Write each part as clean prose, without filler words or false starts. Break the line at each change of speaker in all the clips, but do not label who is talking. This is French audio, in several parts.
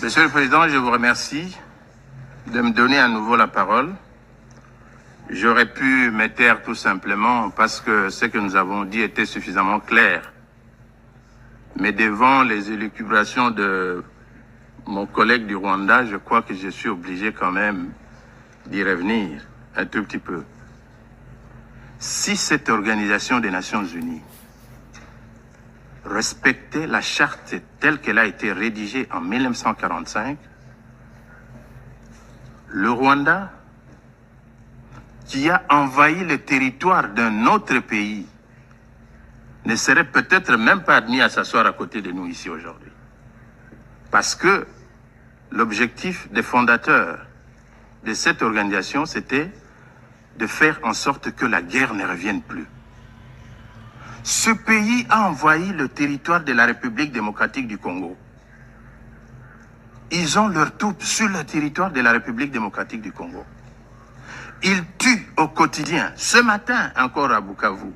Monsieur le Président, je vous remercie de me donner à nouveau la parole. J'aurais pu me taire tout simplement parce que ce que nous avons dit était suffisamment clair. Mais devant les élucubrations de mon collègue du Rwanda, je crois que je suis obligé quand même d'y revenir un tout petit peu. Si cette organisation des Nations Unies respectait la charte telle qu'elle a été rédigée en 1945, le Rwanda, qui a envahi le territoire d'un autre pays, ne serait peut-être même pas admis à s'asseoir à côté de nous ici aujourd'hui. Parce que l'objectif des fondateurs de cette organisation, c'était de faire en sorte que la guerre ne revienne plus. Ce pays a envahi le territoire de la République démocratique du Congo. Ils ont leurs troupes sur le territoire de la République démocratique du Congo. Ils tuent au quotidien. Ce matin, encore à Bukavu,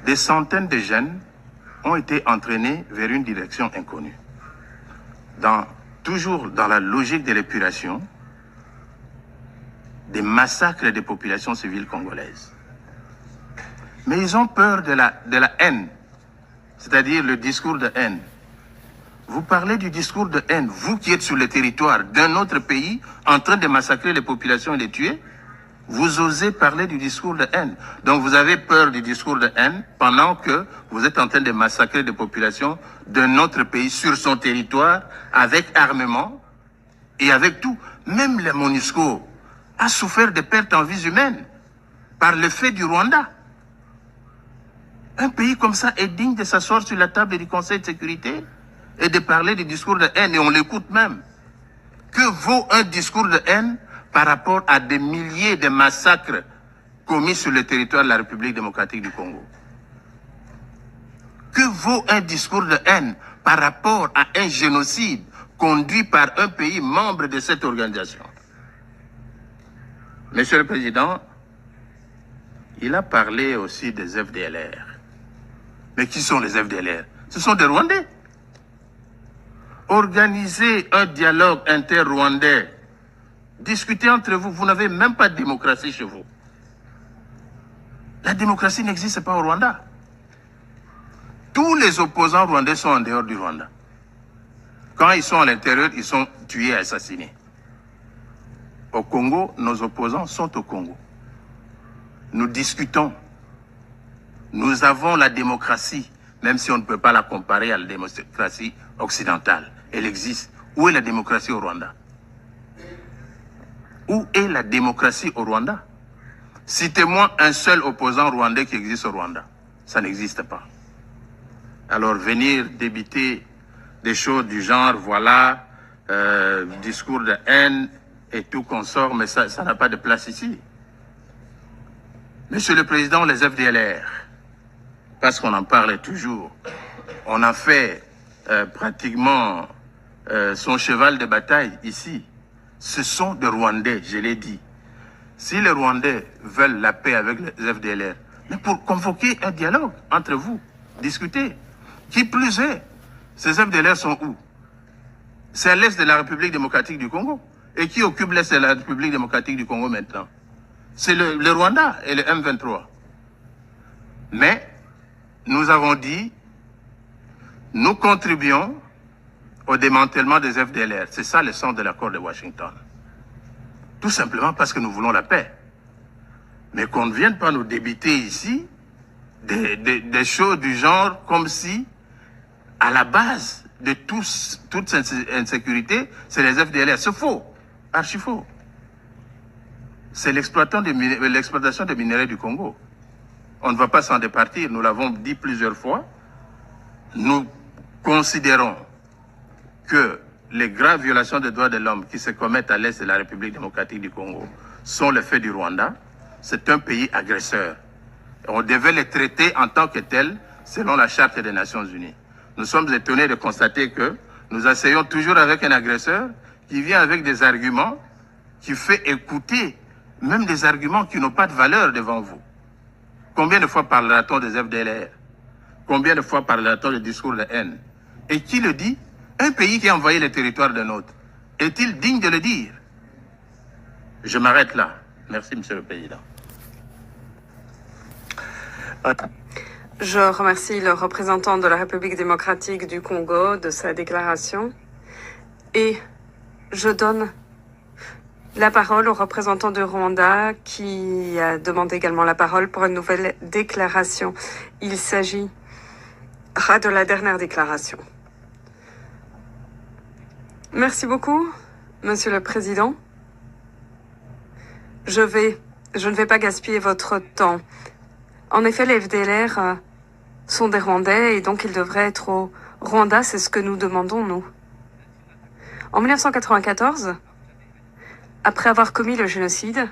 des centaines de jeunes ont été entraînés vers une direction inconnue. Toujours dans la logique de l'épuration, des massacres des populations civiles congolaises. Mais ils ont peur de la haine, c'est-à-dire le discours de haine. Vous parlez du discours de haine, vous qui êtes sur le territoire d'un autre pays, en train de massacrer les populations et les tuer, vous osez parler du discours de haine. Donc vous avez peur du discours de haine pendant que vous êtes en train de massacrer des populations d'un autre pays sur son territoire, avec armement et avec tout. Même le MONUSCO a souffert de pertes en vies humaines par le fait du Rwanda. Un pays comme ça est digne de s'asseoir sur la table du Conseil de sécurité et de parler du discours de haine, et on l'écoute même. Que vaut un discours de haine par rapport à des milliers de massacres commis sur le territoire de la République démocratique du Congo? Que vaut un discours de haine par rapport à un génocide conduit par un pays membre de cette organisation? Monsieur le Président, il a parlé aussi des FDLR. Mais qui sont les FDLR? Ce sont des Rwandais. Organisez un dialogue inter-rwandais. Discutez entre vous. Vous n'avez même pas de démocratie chez vous. La démocratie n'existe pas au Rwanda. Tous les opposants rwandais sont en dehors du Rwanda. Quand ils sont à l'intérieur, ils sont tués et assassinés. Au Congo, nos opposants sont au Congo. Nous discutons. Nous avons la démocratie, même si on ne peut pas la comparer à la démocratie occidentale. Elle existe. Où est la démocratie au Rwanda? Où est la démocratie au Rwanda? Citez-moi un seul opposant rwandais qui existe au Rwanda. Ça n'existe pas. Alors venir débiter des choses du genre, voilà, discours de haine et tout consort, mais ça n'a pas de place ici. Monsieur le Président, les FDLR, parce qu'on en parle toujours, on a fait pratiquement son cheval de bataille ici. Ce sont des Rwandais, je l'ai dit. Si les Rwandais veulent la paix avec les FDLR, mais pour convoquer un dialogue entre vous, discuter. Qui plus est, ces FDLR sont où? C'est à l'est de la République démocratique du Congo. Et qui occupe l'est de la République démocratique du Congo maintenant? C'est le Rwanda et le M23. Mais nous avons dit, nous contribuons au démantèlement des FDLR. C'est ça le sens de l'accord de Washington. Tout simplement parce que nous voulons la paix. Mais qu'on ne vienne pas nous débiter ici des choses du genre comme si, à la base de toute cette insécurité, c'est les FDLR. C'est faux, archi faux. C'est l'exploitation des minerais du Congo. On ne va pas s'en départir, nous l'avons dit plusieurs fois. Nous considérons que les graves violations des droits de l'homme qui se commettent à l'est de la République démocratique du Congo sont le fait du Rwanda. C'est un pays agresseur. On devait les traiter en tant que tels selon la Charte des Nations Unies. Nous sommes étonnés de constater que nous essayons toujours avec un agresseur qui vient avec des arguments, qui fait écouter même des arguments qui n'ont pas de valeur devant vous. Combien de fois parlera-t-on des FDLR? Combien de fois parlera-t-on du discours de haine? Et qui le dit? Un pays qui a envoyé le territoire d'un autre, est-il digne de le dire? Je m'arrête là. Merci, Monsieur le Président.
Je remercie le représentant de la République démocratique du Congo de sa déclaration et je donne la parole au représentant du Rwanda qui a demandé également la parole pour une nouvelle déclaration. Il s'agira de la dernière déclaration. Merci beaucoup, Monsieur le Président. Je ne vais pas gaspiller votre temps. En effet, les FDLR sont des Rwandais et donc ils devraient être au Rwanda, c'est ce que nous demandons, nous. En 1994, après avoir commis le génocide,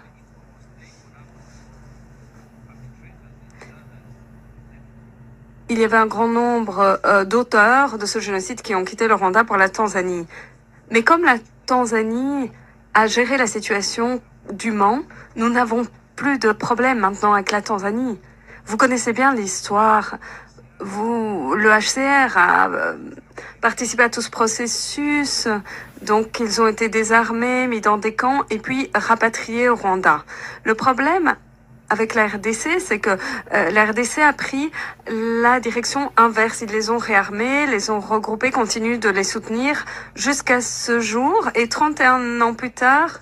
il y avait un grand nombre d'auteurs de ce génocide qui ont quitté le Rwanda pour la Tanzanie. Mais comme la Tanzanie a géré la situation dûment, nous n'avons plus de problème maintenant avec la Tanzanie. Vous connaissez bien l'histoire. Le HCR a participé à tout ce processus. Donc, ils ont été désarmés, mis dans des camps et puis rapatriés au Rwanda. Le problème avec la RDC, c'est que la RDC a pris la direction inverse. Ils les ont réarmés, les ont regroupés, continuent de les soutenir jusqu'à ce jour. Et 31 ans plus tard,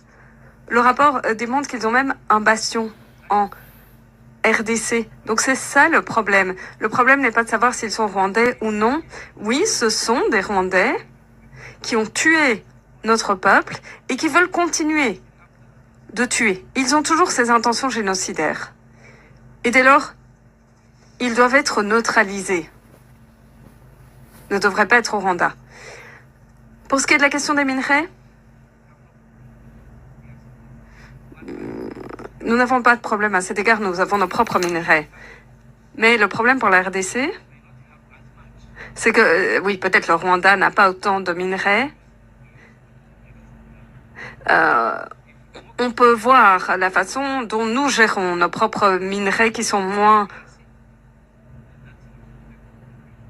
le rapport démontre qu'ils ont même un bastion en RDC. Donc c'est ça le problème. Le problème n'est pas de savoir s'ils sont rwandais ou non. Oui, ce sont des Rwandais qui ont tué notre peuple et qui veulent continuer de tuer. Ils ont toujours ces intentions génocidaires. Et dès lors, ils doivent être neutralisés. Ne devraient pas être au Rwanda. Pour ce qui est de la question des minerais, nous n'avons pas de problème à cet égard, nous avons nos propres minerais. Mais le problème pour la RDC, c'est que, oui, peut-être le Rwanda n'a pas autant de minerais. On peut voir la façon dont nous gérons nos propres minerais qui sont moins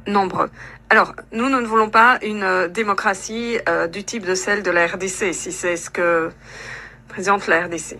nombreux. Alors, nous ne voulons pas une démocratie du type de celle de la RDC, si c'est ce que présente la RDC.